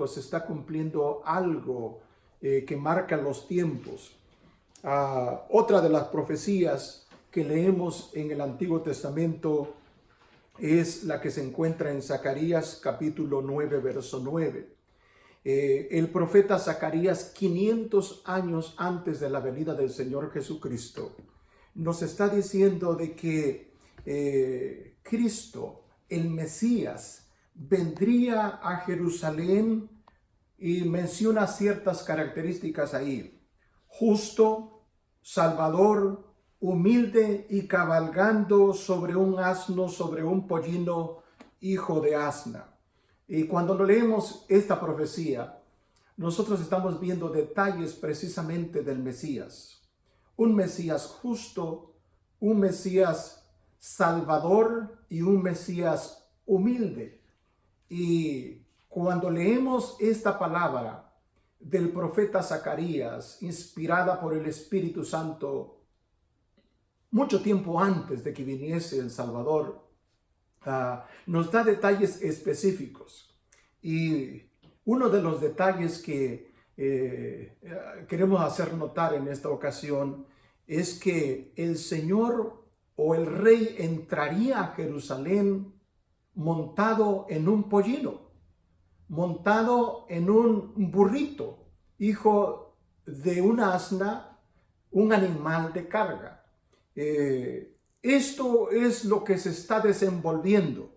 siglo se está cumpliendo algo que marca los tiempos. Otra de las profecías que leemos en el Antiguo Testamento es la que se encuentra en Zacarías capítulo 9, verso 9. El profeta Zacarías, 500 años antes de la venida del Señor Jesucristo, nos está diciendo de que Cristo, el Mesías, vendría a Jerusalén y menciona ciertas características ahí: justo, salvador, humilde y cabalgando sobre un asno, sobre un pollino, hijo de asna. Y cuando leemos esta profecía, nosotros estamos viendo detalles precisamente del Mesías. Un Mesías justo, un Mesías salvador y un Mesías humilde. Y cuando leemos esta palabra del profeta Zacarías, inspirada por el Espíritu Santo, mucho tiempo antes de que viniese el Salvador, nos da detalles específicos. Y uno de los detalles que queremos hacer notar en esta ocasión es que el Señor o el Rey entraría a Jerusalén montado en un pollino, montado en un burrito, hijo de una asna, un animal de carga. Esto es lo que se está desenvolviendo.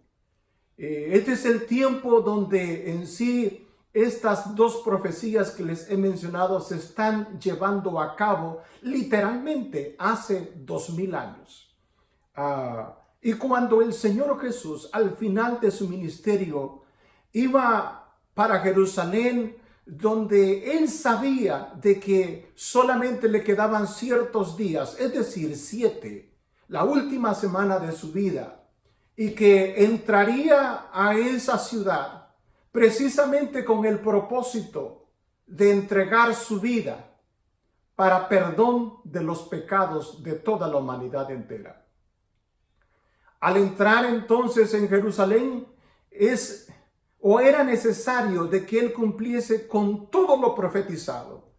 Este es el tiempo donde en sí estas dos profecías que les he mencionado se están llevando a cabo literalmente hace 2000 años. Y cuando el Señor Jesús al final de su ministerio iba para Jerusalén, donde él sabía de que solamente le quedaban ciertos días, es decir, 7, la última semana de su vida, y que entraría a esa ciudad precisamente con el propósito de entregar su vida para perdón de los pecados de toda la humanidad entera. Al entrar entonces en Jerusalén, era necesario de que él cumpliese con todo lo profetizado.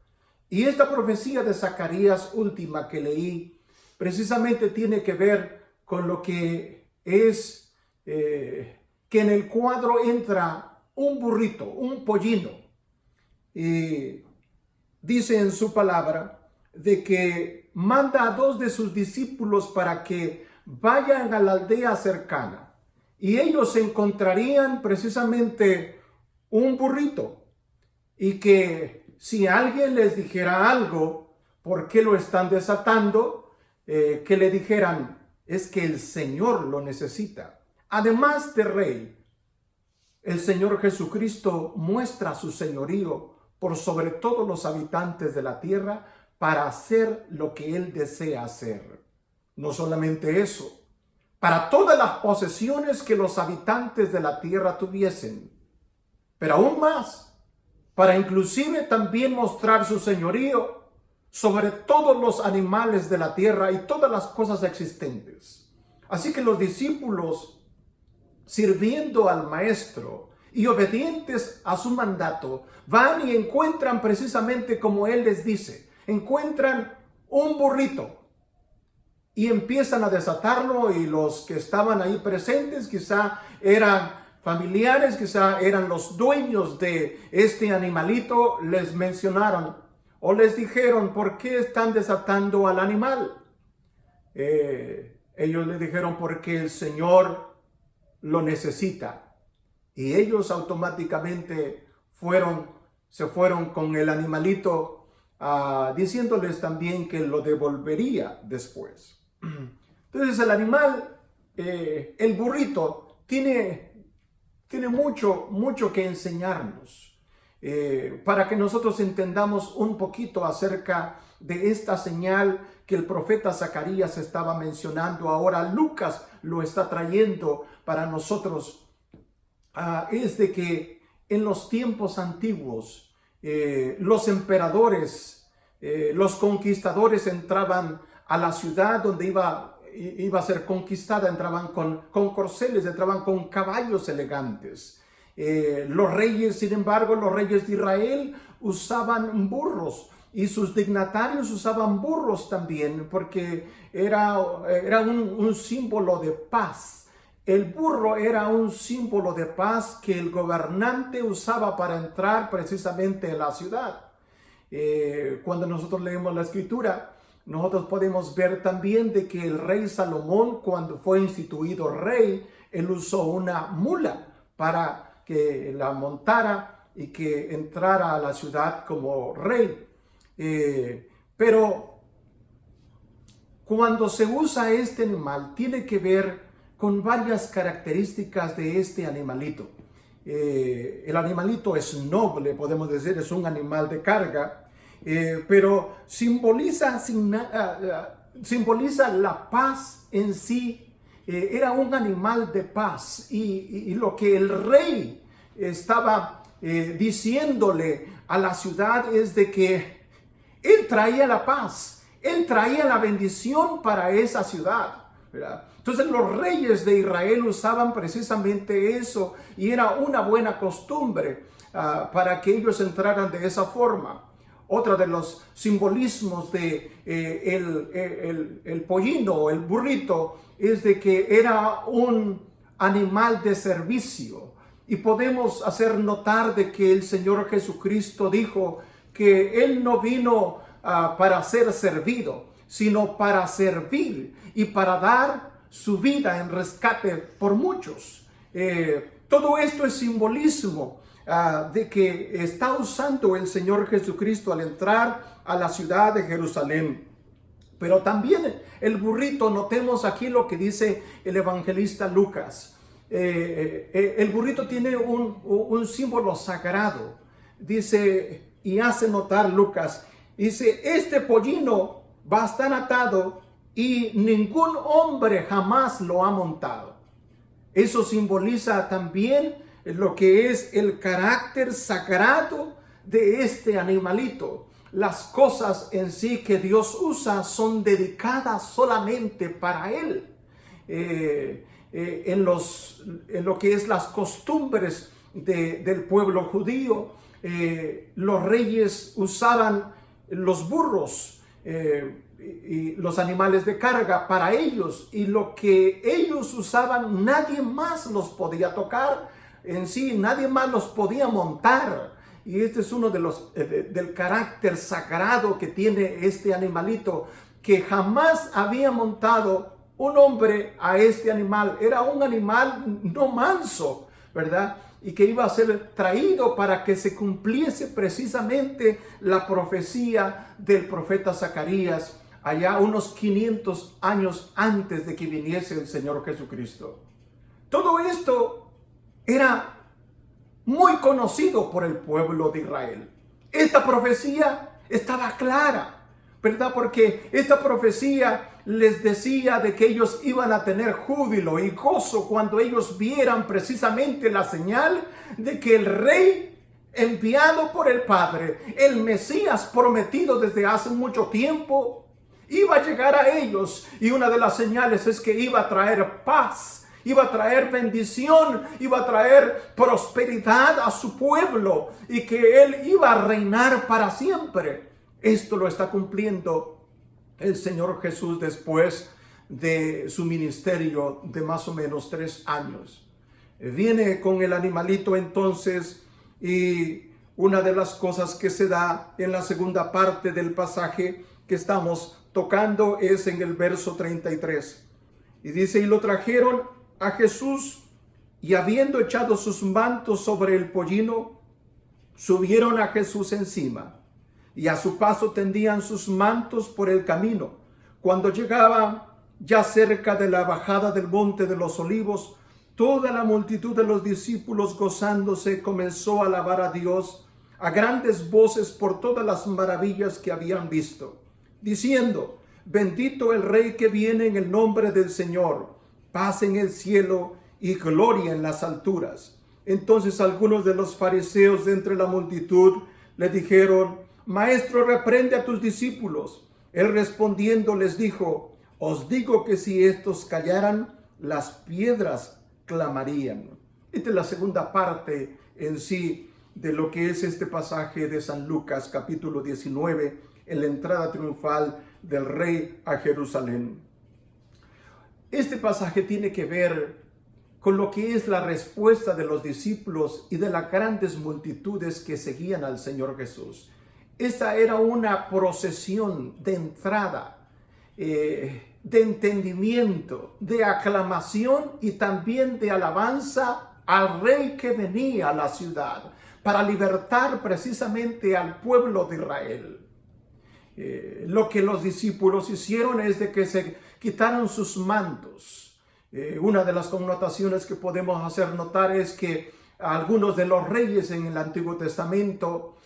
Y esta profecía de Zacarías última que leí, precisamente tiene que ver con lo que es que en el cuadro entra un burrito, un pollino. Y dice en su palabra de que manda a 2 de sus discípulos para que vayan a la aldea cercana. Y ellos encontrarían precisamente un burrito. Y que si alguien les dijera algo, ¿por qué lo están desatando? Que le dijeran, es que el Señor lo necesita. Además de rey, el Señor Jesucristo muestra su señorío por sobre todos los habitantes de la tierra para hacer lo que Él desea hacer. No solamente eso, para todas las posesiones que los habitantes de la tierra tuviesen, pero aún más, para inclusive también mostrar su señorío sobre todos los animales de la tierra y todas las cosas existentes. Así que los discípulos, sirviendo al Maestro y obedientes a su mandato, van y encuentran precisamente como Él les dice, encuentran un burrito y empiezan a desatarlo, y los que estaban ahí presentes quizá eran familiares, quizá eran los dueños de este animalito, les mencionaron o les dijeron, ¿por qué están desatando al animal? Ellos le dijeron, porque el Señor lo necesita. Y ellos automáticamente se fueron con el animalito, diciéndoles también que lo devolvería después. Entonces el animal, el burrito, tiene mucho que enseñarnos para que nosotros entendamos un poquito acerca de esta señal que el profeta Zacarías estaba mencionando. Ahora Lucas lo está trayendo para nosotros. Es de que en los tiempos antiguos los emperadores, los conquistadores entraban a la ciudad donde iba a ser conquistada, entraban con corceles, entraban con caballos elegantes. Los reyes, sin embargo, los reyes de Israel usaban burros y sus dignatarios usaban burros también porque era un símbolo de paz. El burro era un símbolo de paz que el gobernante usaba para entrar precisamente en la ciudad. Cuando nosotros leemos la escritura, nosotros podemos ver también de que el rey Salomón, cuando fue instituido rey, él usó una mula para que la montara y que entrara a la ciudad como rey. Pero cuando se usa este animal, tiene que ver con varias características de este animalito. El animalito es noble, podemos decir, es un animal de carga, pero simboliza la paz en sí. Era un animal de paz y lo que el rey estaba diciéndole a la ciudad es de que él traía la paz, él traía la bendición para esa ciudad, ¿verdad? Entonces los reyes de Israel usaban precisamente eso y era una buena costumbre para que ellos entraran de esa forma. Otro de los simbolismos de el pollino o el burrito es de que era un animal de servicio. Y podemos hacer notar de que el Señor Jesucristo dijo que Él no vino para ser servido, sino para servir y para dar su vida en rescate por muchos. Todo esto es simbolismo de que está usando el Señor Jesucristo al entrar a la ciudad de Jerusalén. Pero también el burrito, notemos aquí lo que dice el evangelista Lucas. El burrito tiene un símbolo sagrado. Dice, y hace notar Lucas, dice, este pollino va a estar atado y ningún hombre jamás lo ha montado. Eso simboliza también lo que es el carácter sagrado de este animalito. Las cosas en sí que Dios usa son dedicadas solamente para Él. En lo que es las costumbres del pueblo judío, los reyes usaban los burros y los animales de carga para ellos, y lo que ellos usaban nadie más los podía tocar en sí, nadie más los podía montar. Y este es uno de los del carácter sagrado que tiene este animalito, que jamás había montado un hombre a este animal. Era un animal no manso, ¿verdad? Y que iba a ser traído para que se cumpliese precisamente la profecía del profeta Zacarías, allá unos 500 años antes de que viniese el Señor Jesucristo. Todo esto era muy conocido por el pueblo de Israel. Esta profecía estaba clara, ¿verdad? Porque esta profecía les decía de que ellos iban a tener júbilo y gozo cuando ellos vieran precisamente la señal de que el rey enviado por el Padre, el Mesías prometido desde hace mucho tiempo, iba a llegar a ellos. Y una de las señales es que iba a traer paz, iba a traer bendición, iba a traer prosperidad a su pueblo y que Él iba a reinar para siempre. Esto lo está cumpliendo el Señor Jesús después de su ministerio de más o menos 3 años. Viene con el animalito entonces, y una de las cosas que se da en la segunda parte del pasaje que estamos tocando es en el verso 33. Y dice, y lo trajeron a Jesús, y habiendo echado sus mantos sobre el pollino, subieron a Jesús encima, y a su paso tendían sus mantos por el camino. Cuando llegaban ya cerca de la bajada del monte de los olivos, toda la multitud de los discípulos gozándose comenzó a alabar a Dios a grandes voces por todas las maravillas que habían visto, diciendo, bendito el Rey que viene en el nombre del Señor, paz en el cielo y gloria en las alturas. Entonces algunos de los fariseos de entre la multitud le dijeron, Maestro, reprende a tus discípulos. Él respondiendo les dijo, os digo que si estos callaran, las piedras clamarían. Esta es la segunda parte en sí de lo que es este pasaje de San Lucas, capítulo 19, en la entrada triunfal del rey a Jerusalén. Este pasaje tiene que ver con lo que es la respuesta de los discípulos y de las grandes multitudes que seguían al Señor Jesús. Esta era una procesión de entrada, de entendimiento, de aclamación y también de alabanza al rey que venía a la ciudad para libertar precisamente al pueblo de Israel. Lo que los discípulos hicieron es de que se quitaron sus mantos. Una de las connotaciones que podemos hacer notar es que algunos de los reyes en el Antiguo Testamento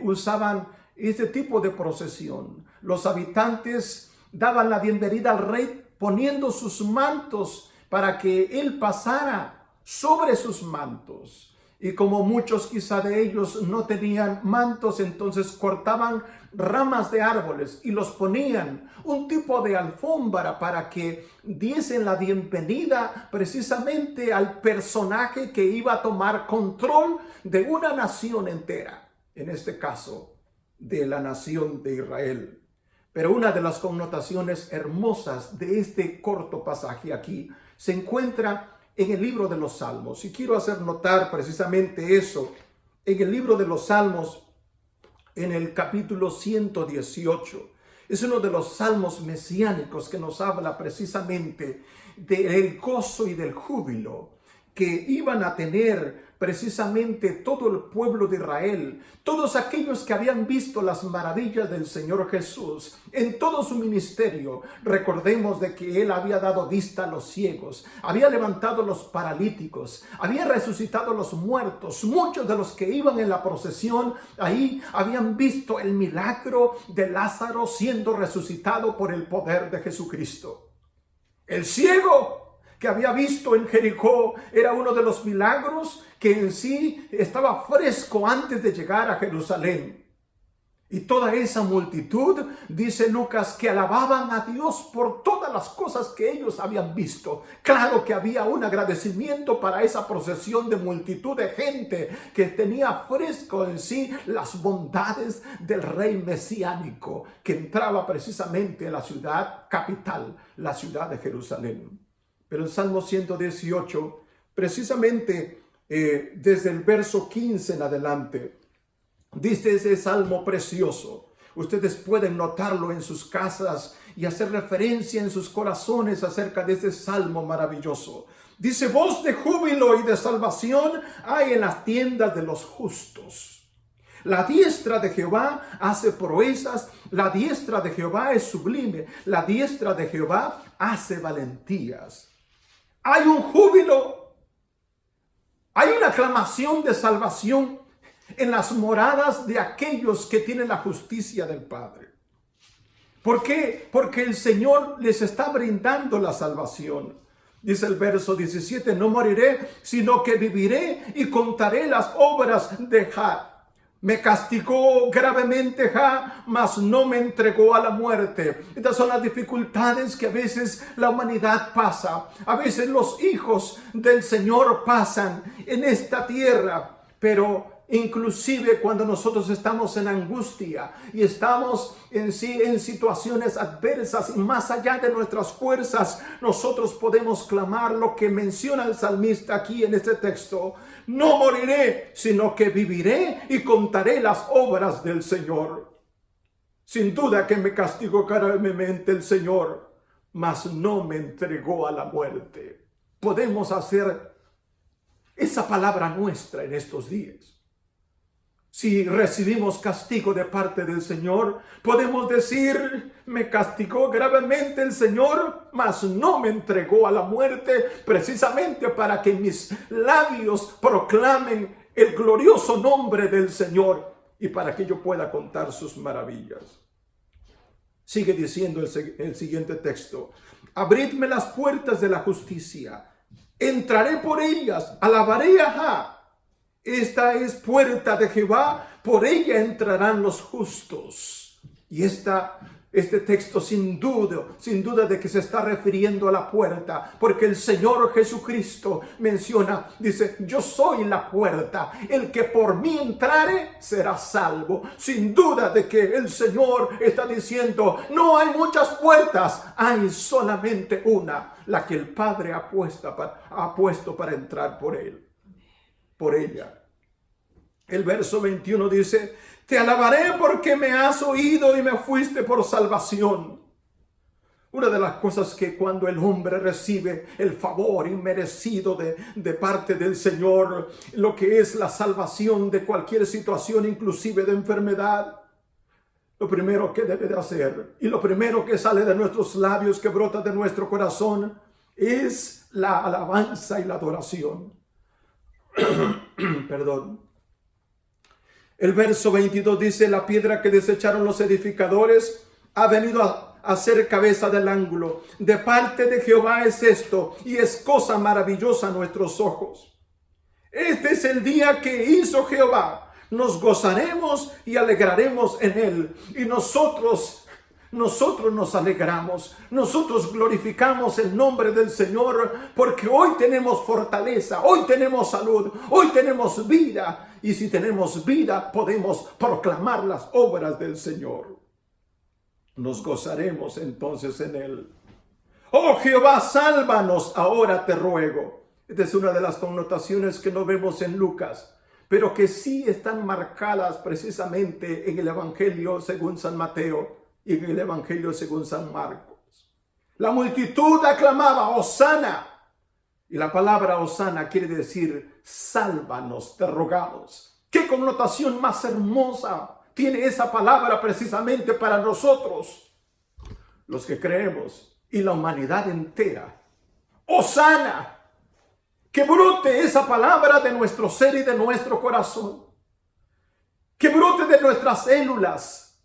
usaban este tipo de procesión. Los habitantes daban la bienvenida al rey poniendo sus mantos para que él pasara sobre sus mantos. Y como muchos quizá de ellos no tenían mantos, entonces cortaban ramas de árboles y los ponían un tipo de alfombra para que diesen la bienvenida precisamente al personaje que iba a tomar control de una nación entera, en este caso de la nación de Israel. Pero una de las connotaciones hermosas de este corto pasaje aquí se encuentra en el libro de los Salmos. Y quiero hacer notar precisamente eso. En el libro de los Salmos, en el capítulo 118, es uno de los salmos mesiánicos que nos habla precisamente del gozo y del júbilo que iban a tener precisamente todo el pueblo de Israel, todos aquellos que habían visto las maravillas del Señor Jesús en todo su ministerio. Recordemos de que Él había dado vista a los ciegos, había levantado los paralíticos, había resucitado a los muertos. Muchos de los que iban en la procesión ahí habían visto el milagro de Lázaro siendo resucitado por el poder de Jesucristo. El ciego que había visto en Jericó era uno de los milagros que en sí estaba fresco antes de llegar a Jerusalén. Y toda esa multitud, dice Lucas, que alababan a Dios por todas las cosas que ellos habían visto. Claro que había un agradecimiento para esa procesión de multitud de gente que tenía fresco en sí las bondades del rey mesiánico que entraba precisamente en la ciudad capital, la ciudad de Jerusalén. Pero el Salmo 118, precisamente desde el verso 15 en adelante, dice ese salmo precioso. Ustedes pueden notarlo en sus casas y hacer referencia en sus corazones acerca de este salmo maravilloso. Dice: voz de júbilo y de salvación hay en las tiendas de los justos. La diestra de Jehová hace proezas, la diestra de Jehová es sublime, la diestra de Jehová hace valentías. Hay un júbilo, hay una aclamación de salvación en las moradas de aquellos que tienen la justicia del Padre. ¿Por qué? Porque el Señor les está brindando la salvación. Dice el verso 17: no moriré, sino que viviré y contaré las obras de Jah. Me castigó gravemente Jah, mas no me entregó a la muerte. Estas son las dificultades que a veces la humanidad pasa. A veces los hijos del Señor pasan en esta tierra. Pero inclusive cuando nosotros estamos en angustia y estamos en situaciones adversas y más allá de nuestras fuerzas, nosotros podemos clamar lo que menciona el salmista aquí en este texto: no moriré, sino que viviré y contaré las obras del Señor. Sin duda que me castigó gravemente el Señor, mas no me entregó a la muerte. Podemos hacer esa palabra nuestra en estos días. Si recibimos castigo de parte del Señor, podemos decir: me castigó gravemente el Señor, mas no me entregó a la muerte, precisamente para que mis labios proclamen el glorioso nombre del Señor y para que yo pueda contar sus maravillas. Sigue diciendo el siguiente texto: abridme las puertas de la justicia, entraré por ellas, alabaré a Jah. Esta es puerta de Jehová, por ella entrarán los justos. Y esta Este texto sin duda de que se está refiriendo a la puerta, porque el Señor Jesucristo menciona, dice, yo soy la puerta, el que por mí entrare será salvo. Sin duda de que el Señor está diciendo, no hay muchas puertas, hay solamente una, la que el Padre ha puesto para entrar por ella. El verso 21 dice, te alabaré porque me has oído y me fuiste por salvación. Una de las cosas que cuando el hombre recibe el favor inmerecido de parte del Señor, lo que es la salvación de cualquier situación, inclusive de enfermedad, lo primero que debe de hacer y lo primero que sale de nuestros labios, que brota de nuestro corazón, es la alabanza y la adoración. Perdón. El verso 22 dice, la piedra que desecharon los edificadores ha venido a ser cabeza del ángulo. De parte de Jehová es esto, y es cosa maravillosa a nuestros ojos. Este es el día que hizo Jehová. Nos gozaremos y alegraremos en él. Y nosotros nos alegramos, nosotros glorificamos el nombre del Señor, porque hoy tenemos fortaleza, hoy tenemos salud, hoy tenemos vida. Y si tenemos vida, podemos proclamar las obras del Señor. Nos gozaremos entonces en él. Oh Jehová, sálvanos, ahora te ruego. Esta es una de las connotaciones que no vemos en Lucas, pero que sí están marcadas precisamente en el Evangelio según San Mateo y en el Evangelio según San Marcos. La multitud aclamaba, Hosana. Y la palabra Hosana quiere decir, sálvanos, te rogamos. ¿Qué connotación más hermosa tiene esa palabra precisamente para nosotros, los que creemos, y la humanidad entera? Hosana. Que brote esa palabra de nuestro ser y de nuestro corazón. Que brote de nuestras células,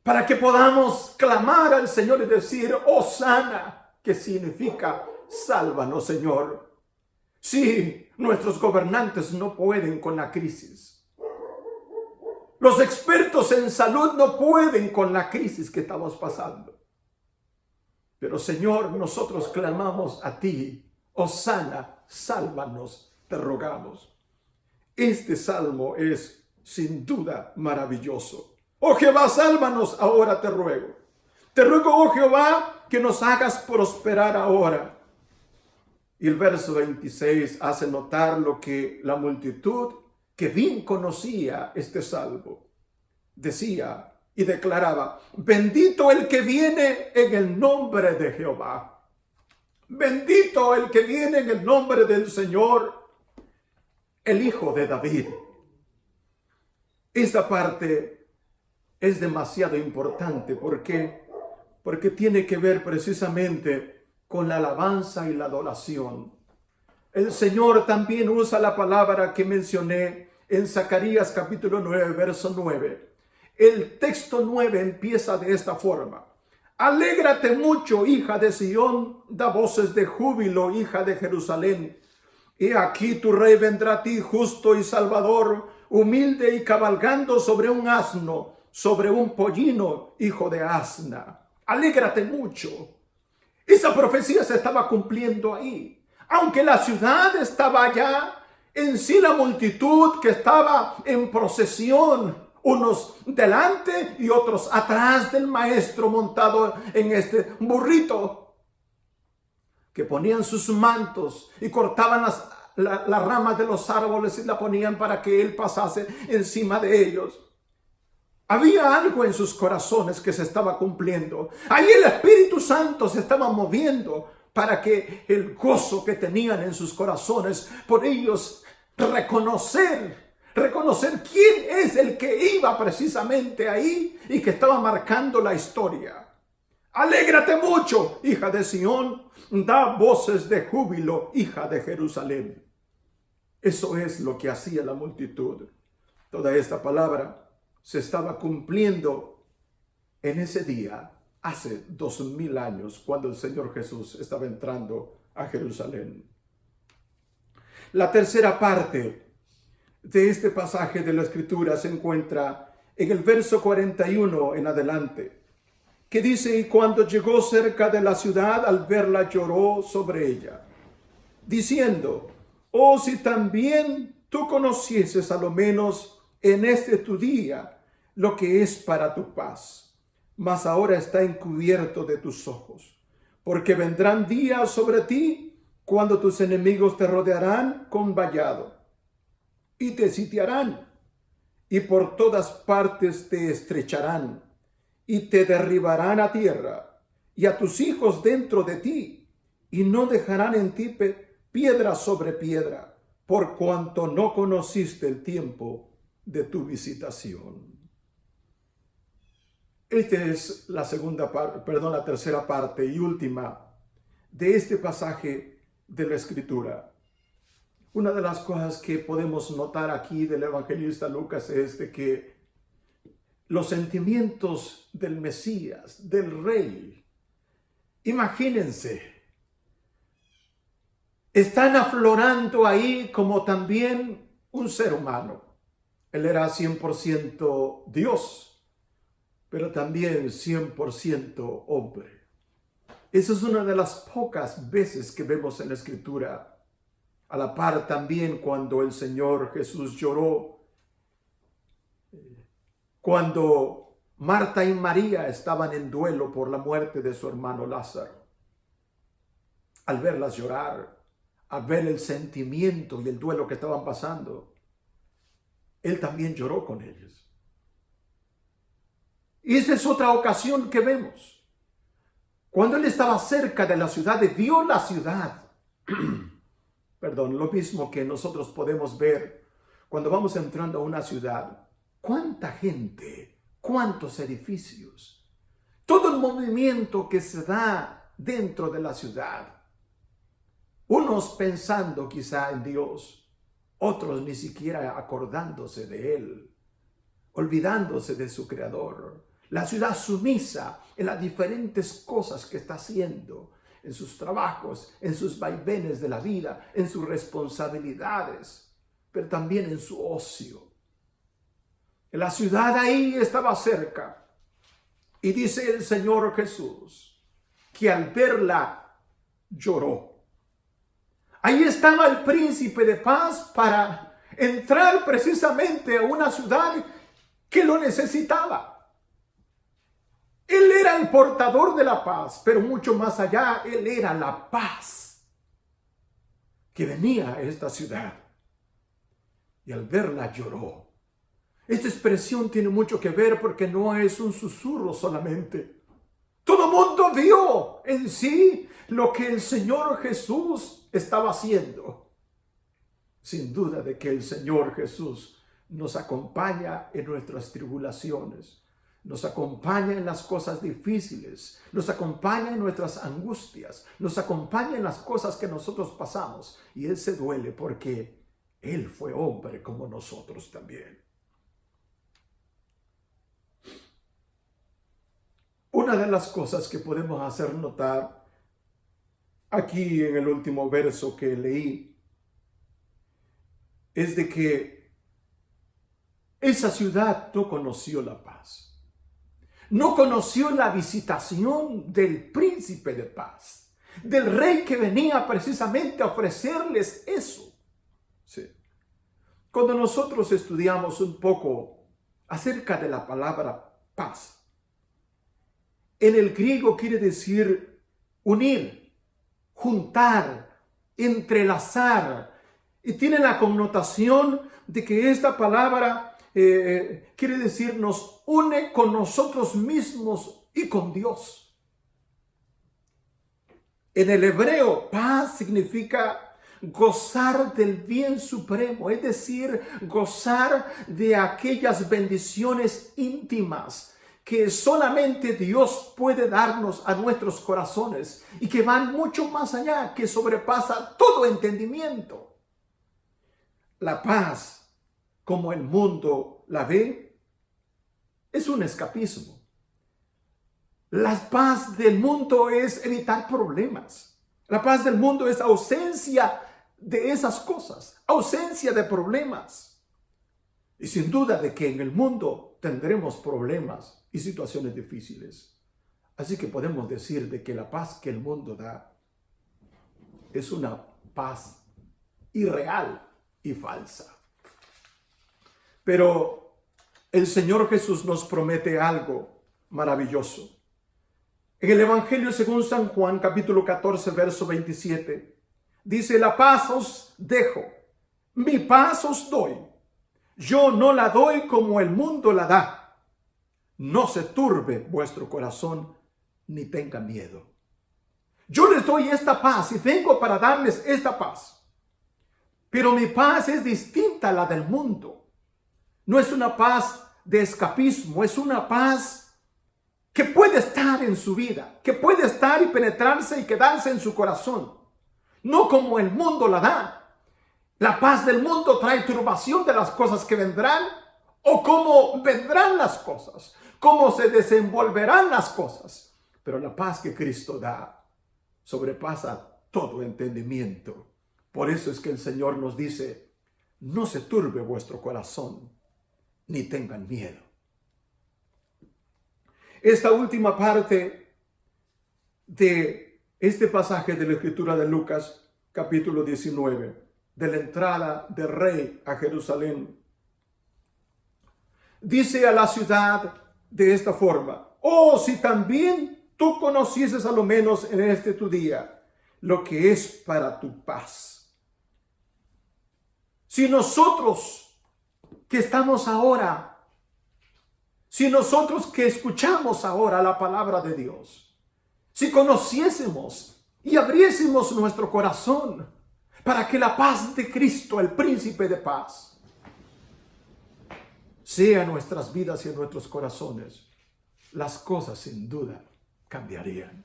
para que podamos clamar al Señor y decir, Hosana, que significa, sálvanos, Señor. Sí, nuestros gobernantes no pueden con la crisis. Los expertos en salud no pueden con la crisis que estamos pasando. Pero, Señor, nosotros clamamos a ti, Hosana, sálvanos, te rogamos. Este salmo es sin duda maravilloso. Oh Jehová, sálvanos, ahora te ruego. Te ruego, oh Jehová, que nos hagas prosperar ahora. Y el verso 26 hace notar lo que la multitud, que bien conocía este salmo, decía y declaraba, bendito el que viene en el nombre de Jehová. Bendito el que viene en el nombre del Señor, el Hijo de David. Esta parte es demasiado importante. ¿Por qué? Porque tiene que ver precisamente con la alabanza y la adoración. El Señor también usa la palabra que mencioné en Zacarías capítulo 9, verso 9. El texto 9 empieza de esta forma. Alégrate mucho, hija de Sión, da voces de júbilo, hija de Jerusalén. He aquí tu rey vendrá a ti, justo y salvador, humilde y cabalgando sobre un asno, sobre un pollino, hijo de asna. Alégrate mucho. Esa profecía se estaba cumpliendo ahí. Aunque la ciudad estaba allá, en sí la multitud que estaba en procesión, unos delante y otros atrás del maestro montado en este burrito, que ponían sus mantos y cortaban las ramas de los árboles y la ponían para que él pasase encima de ellos. Había algo en sus corazones que se estaba cumpliendo. Ahí el Espíritu Santo se estaba moviendo para que el gozo que tenían en sus corazones, por ellos reconocer quién es el que iba precisamente ahí y que estaba marcando la historia. Alégrate mucho, hija de Sión, da voces de júbilo, hija de Jerusalén. Eso es lo que hacía la multitud. Toda esta palabra se estaba cumpliendo en ese día, hace 2000 años, cuando el Señor Jesús estaba entrando a Jerusalén. La tercera parte de este pasaje de la Escritura se encuentra en el verso 41 en adelante. que dice, y cuando llegó cerca de la ciudad, al verla lloró sobre ella, diciendo, oh, si también tú conocieses a lo menos en este tu día lo que es para tu paz, mas ahora está encubierto de tus ojos, porque vendrán días sobre ti cuando tus enemigos te rodearán con vallado y te sitiarán y por todas partes te estrecharán y te derribarán a tierra y a tus hijos dentro de ti, y no dejarán en ti piedra sobre piedra, por cuanto no conociste el tiempo de tu visitación. Esta es la la tercera parte y última de este pasaje de la Escritura. Una de las cosas que podemos notar aquí del evangelista Lucas es de que los sentimientos del Mesías, del Rey, imagínense, están aflorando ahí como también un ser humano. Él era 100% Dios, pero también 100% hombre. Esa es una de las pocas veces que vemos en la Escritura. A la par también cuando el Señor Jesús lloró, cuando Marta y María estaban en duelo por la muerte de su hermano Lázaro. Al verlas llorar, al ver el sentimiento y el duelo que estaban pasando, Él también lloró con ellos. Y esa es otra ocasión que vemos. Cuando Él estaba cerca de la ciudad, vio la ciudad. Perdón, lo mismo que nosotros podemos ver cuando vamos entrando a una ciudad. ¿Cuánta gente? ¿Cuántos edificios? Todo el movimiento que se da dentro de la ciudad. Unos pensando quizá en Dios, otros ni siquiera acordándose de Él, olvidándose de su Creador. La ciudad sumisa en las diferentes cosas que está haciendo, en sus trabajos, en sus vaivenes de la vida, en sus responsabilidades, pero también en su ocio. La ciudad ahí estaba cerca. Y dice el Señor Jesús que al verla lloró. Ahí estaba el príncipe de paz para entrar precisamente a una ciudad que lo necesitaba. Él era el portador de la paz, pero mucho más allá, Él era la paz que venía a esta ciudad. Y al verla lloró. Esta expresión tiene mucho que ver porque no es un susurro solamente. Todo el mundo vio en sí lo que el Señor Jesús estaba haciendo. Sin duda de que el Señor Jesús nos acompaña en nuestras tribulaciones, nos acompaña en las cosas difíciles, nos acompaña en nuestras angustias, nos acompaña en las cosas que nosotros pasamos. Y Él se duele porque Él fue hombre como nosotros también. Una de las cosas que podemos hacer notar aquí en el último verso que leí es de que esa ciudad no conoció la paz. No conoció la visitación del príncipe de paz, del rey que venía precisamente a ofrecerles eso. Sí. Cuando nosotros estudiamos un poco acerca de la palabra paz, en el griego quiere decir unir, juntar, entrelazar. Y tiene la connotación de que esta palabra quiere decir nos une con nosotros mismos y con Dios. En el hebreo, paz significa gozar del bien supremo, es decir, gozar de aquellas bendiciones íntimas que solamente Dios puede darnos a nuestros corazones y que van mucho más allá, que sobrepasa todo entendimiento. La paz, como el mundo la ve, es un escapismo. La paz del mundo es evitar problemas. La paz del mundo es ausencia de esas cosas, ausencia de problemas. Y sin duda de que en el mundo tendremos problemas y situaciones difíciles. Así que podemos decir de que la paz que el mundo da es una paz irreal y falsa. Pero el Señor Jesús nos promete algo maravilloso. En el Evangelio según San Juan, capítulo 14, verso 27, dice: la paz os dejo, mi paz os doy. Yo no la doy como el mundo la da. No se turbe vuestro corazón, ni tenga miedo. Yo les doy esta paz y vengo para darles esta paz. Pero mi paz es distinta a la del mundo. No es una paz de escapismo, es una paz que puede estar en su vida, que puede estar y penetrarse y quedarse en su corazón. No como el mundo la da. La paz del mundo trae turbación de las cosas que vendrán o cómo vendrán las cosas, cómo se desenvolverán las cosas. Pero la paz que Cristo da sobrepasa todo entendimiento. Por eso es que el Señor nos dice: no se turbe vuestro corazón, ni tengan miedo. Esta última parte de este pasaje de la Escritura de Lucas, capítulo 19, de la entrada del rey a Jerusalén, dice a la ciudad de esta forma: oh, si también tú conocieses a lo menos en este tu día lo que es para tu paz. Si nosotros que estamos ahora, si nosotros que escuchamos ahora la palabra de Dios, si conociésemos y abriésemos nuestro corazón para que la paz de Cristo, el príncipe de paz, sea en nuestras vidas y en nuestros corazones, las cosas sin duda cambiarían.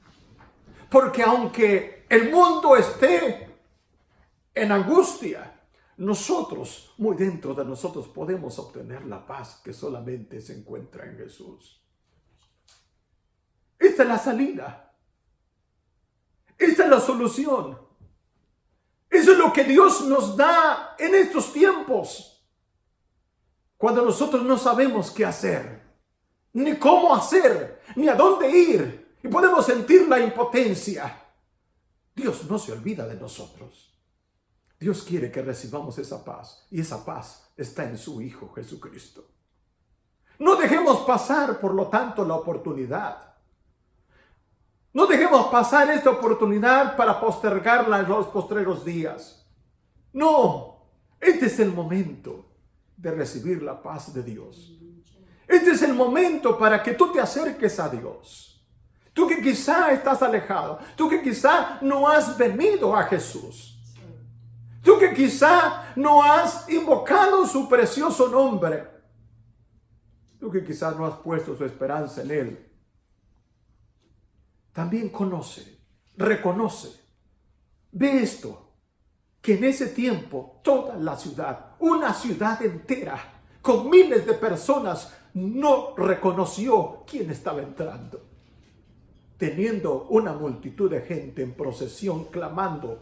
Porque aunque el mundo esté en angustia, nosotros, muy dentro de nosotros, podemos obtener la paz que solamente se encuentra en Jesús. Esta es la salida. Esta es la solución. Eso es lo que Dios nos da en estos tiempos. Cuando nosotros no sabemos qué hacer, ni cómo hacer, ni a dónde ir, y podemos sentir la impotencia. Dios no se olvida de nosotros. Dios quiere que recibamos esa paz, y esa paz está en su Hijo Jesucristo. No dejemos pasar, por lo tanto, la oportunidad. No dejemos pasar esta oportunidad para postergarla en los postreros días. No, este es el momento de recibir la paz de Dios. Este es el momento para que tú te acerques a Dios. Tú que quizá estás alejado, tú que quizá no has venido a Jesús. Tú que quizá no has invocado su precioso nombre. Tú que quizá no has puesto su esperanza en Él. También conoce, reconoce, ve esto, que en ese tiempo toda la ciudad, una ciudad entera, con miles de personas, no reconoció quién estaba entrando. Teniendo una multitud de gente en procesión clamando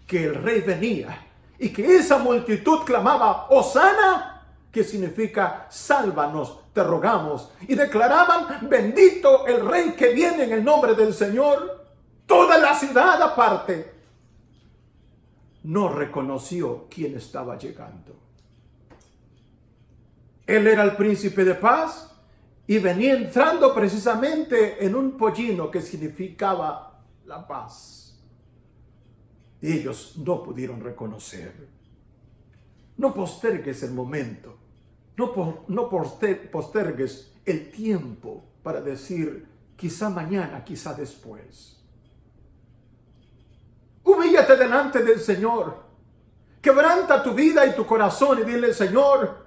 que el rey venía, y que esa multitud clamaba: Hosana, que significa sálvanos, te rogamos, y declaraban: bendito el rey que viene en el nombre del Señor. Toda la ciudad aparte no reconoció quién estaba llegando. Él era el príncipe de paz y venía entrando precisamente en un pollino que significaba la paz. Y ellos no pudieron reconocer. No postergues el momento. No postergues el tiempo para decir: quizá mañana, quizá después. Humíllate delante del Señor. Quebranta tu vida y tu corazón y dile: Señor,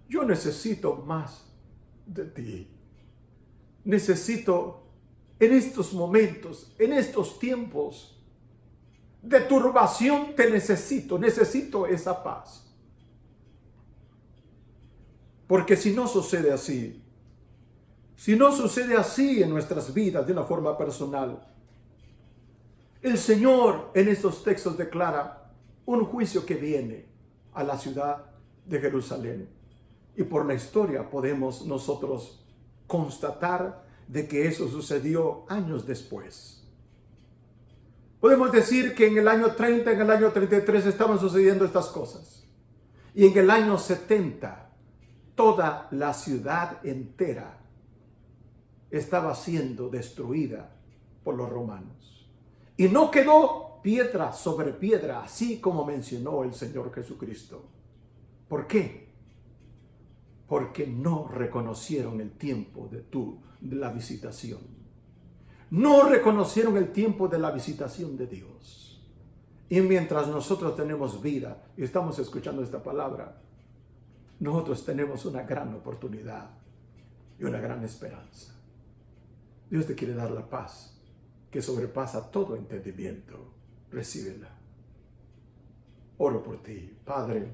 yo necesito más de ti. Necesito en estos momentos, en estos tiempos de turbación, te necesito esa paz. Porque si no sucede así, en nuestras vidas de una forma personal, el Señor en estos textos declara un juicio que viene a la ciudad de Jerusalén. Y por la historia podemos nosotros constatar de que eso sucedió años después. Podemos decir que en el año 30, en el año 33 estaban sucediendo estas cosas. Y en el año 70, toda la ciudad entera estaba siendo destruida por los romanos. Y no quedó piedra sobre piedra, así como mencionó el Señor Jesucristo. ¿Por qué? Porque no reconocieron el tiempo de la visitación. No reconocieron el tiempo de la visitación de Dios. Y mientras nosotros tenemos vida y estamos escuchando esta palabra, nosotros tenemos una gran oportunidad y una gran esperanza. Dios te quiere dar la paz que sobrepasa todo entendimiento. Recíbela. Oro por ti, Padre.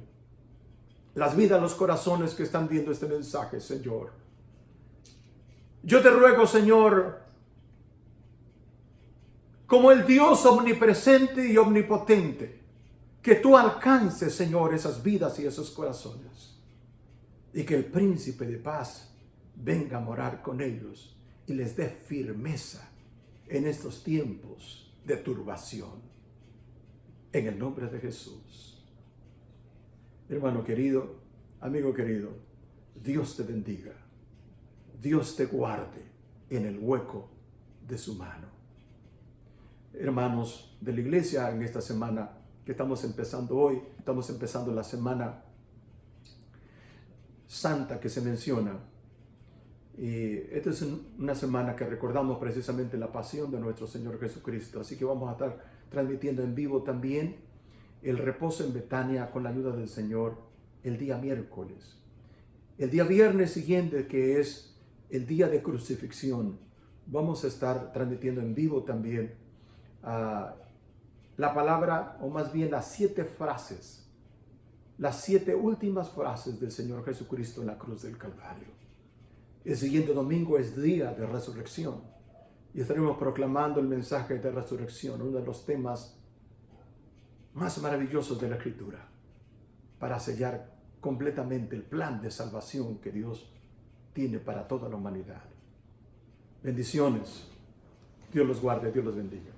Las vidas, los corazones que están viendo este mensaje, Señor. Yo te ruego, Señor, como el Dios omnipresente y omnipotente, que tú alcances, Señor, esas vidas y esos corazones. Y que el príncipe de paz venga a morar con ellos y les dé firmeza en estos tiempos de turbación. En el nombre de Jesús. Hermano querido, amigo querido, Dios te bendiga. Dios te guarde en el hueco de su mano. Hermanos de la iglesia, en esta semana que estamos empezando hoy, estamos empezando la semana santa que se menciona. Y esta es una semana que recordamos precisamente la pasión de nuestro Señor Jesucristo. Así que vamos a estar transmitiendo en vivo también el reposo en Betania con la ayuda del Señor el día miércoles. El día viernes siguiente, que es el día de crucifixión, vamos a estar transmitiendo en vivo también la palabra, o más bien las 7 frases, las 7 últimas frases del Señor Jesucristo en la cruz del Calvario. El siguiente domingo es día de resurrección y estaremos proclamando el mensaje de resurrección, uno de los temas más maravillosos de la Escritura, para sellar completamente el plan de salvación que Dios tiene para toda la humanidad. Bendiciones. Dios los guarde, Dios los bendiga.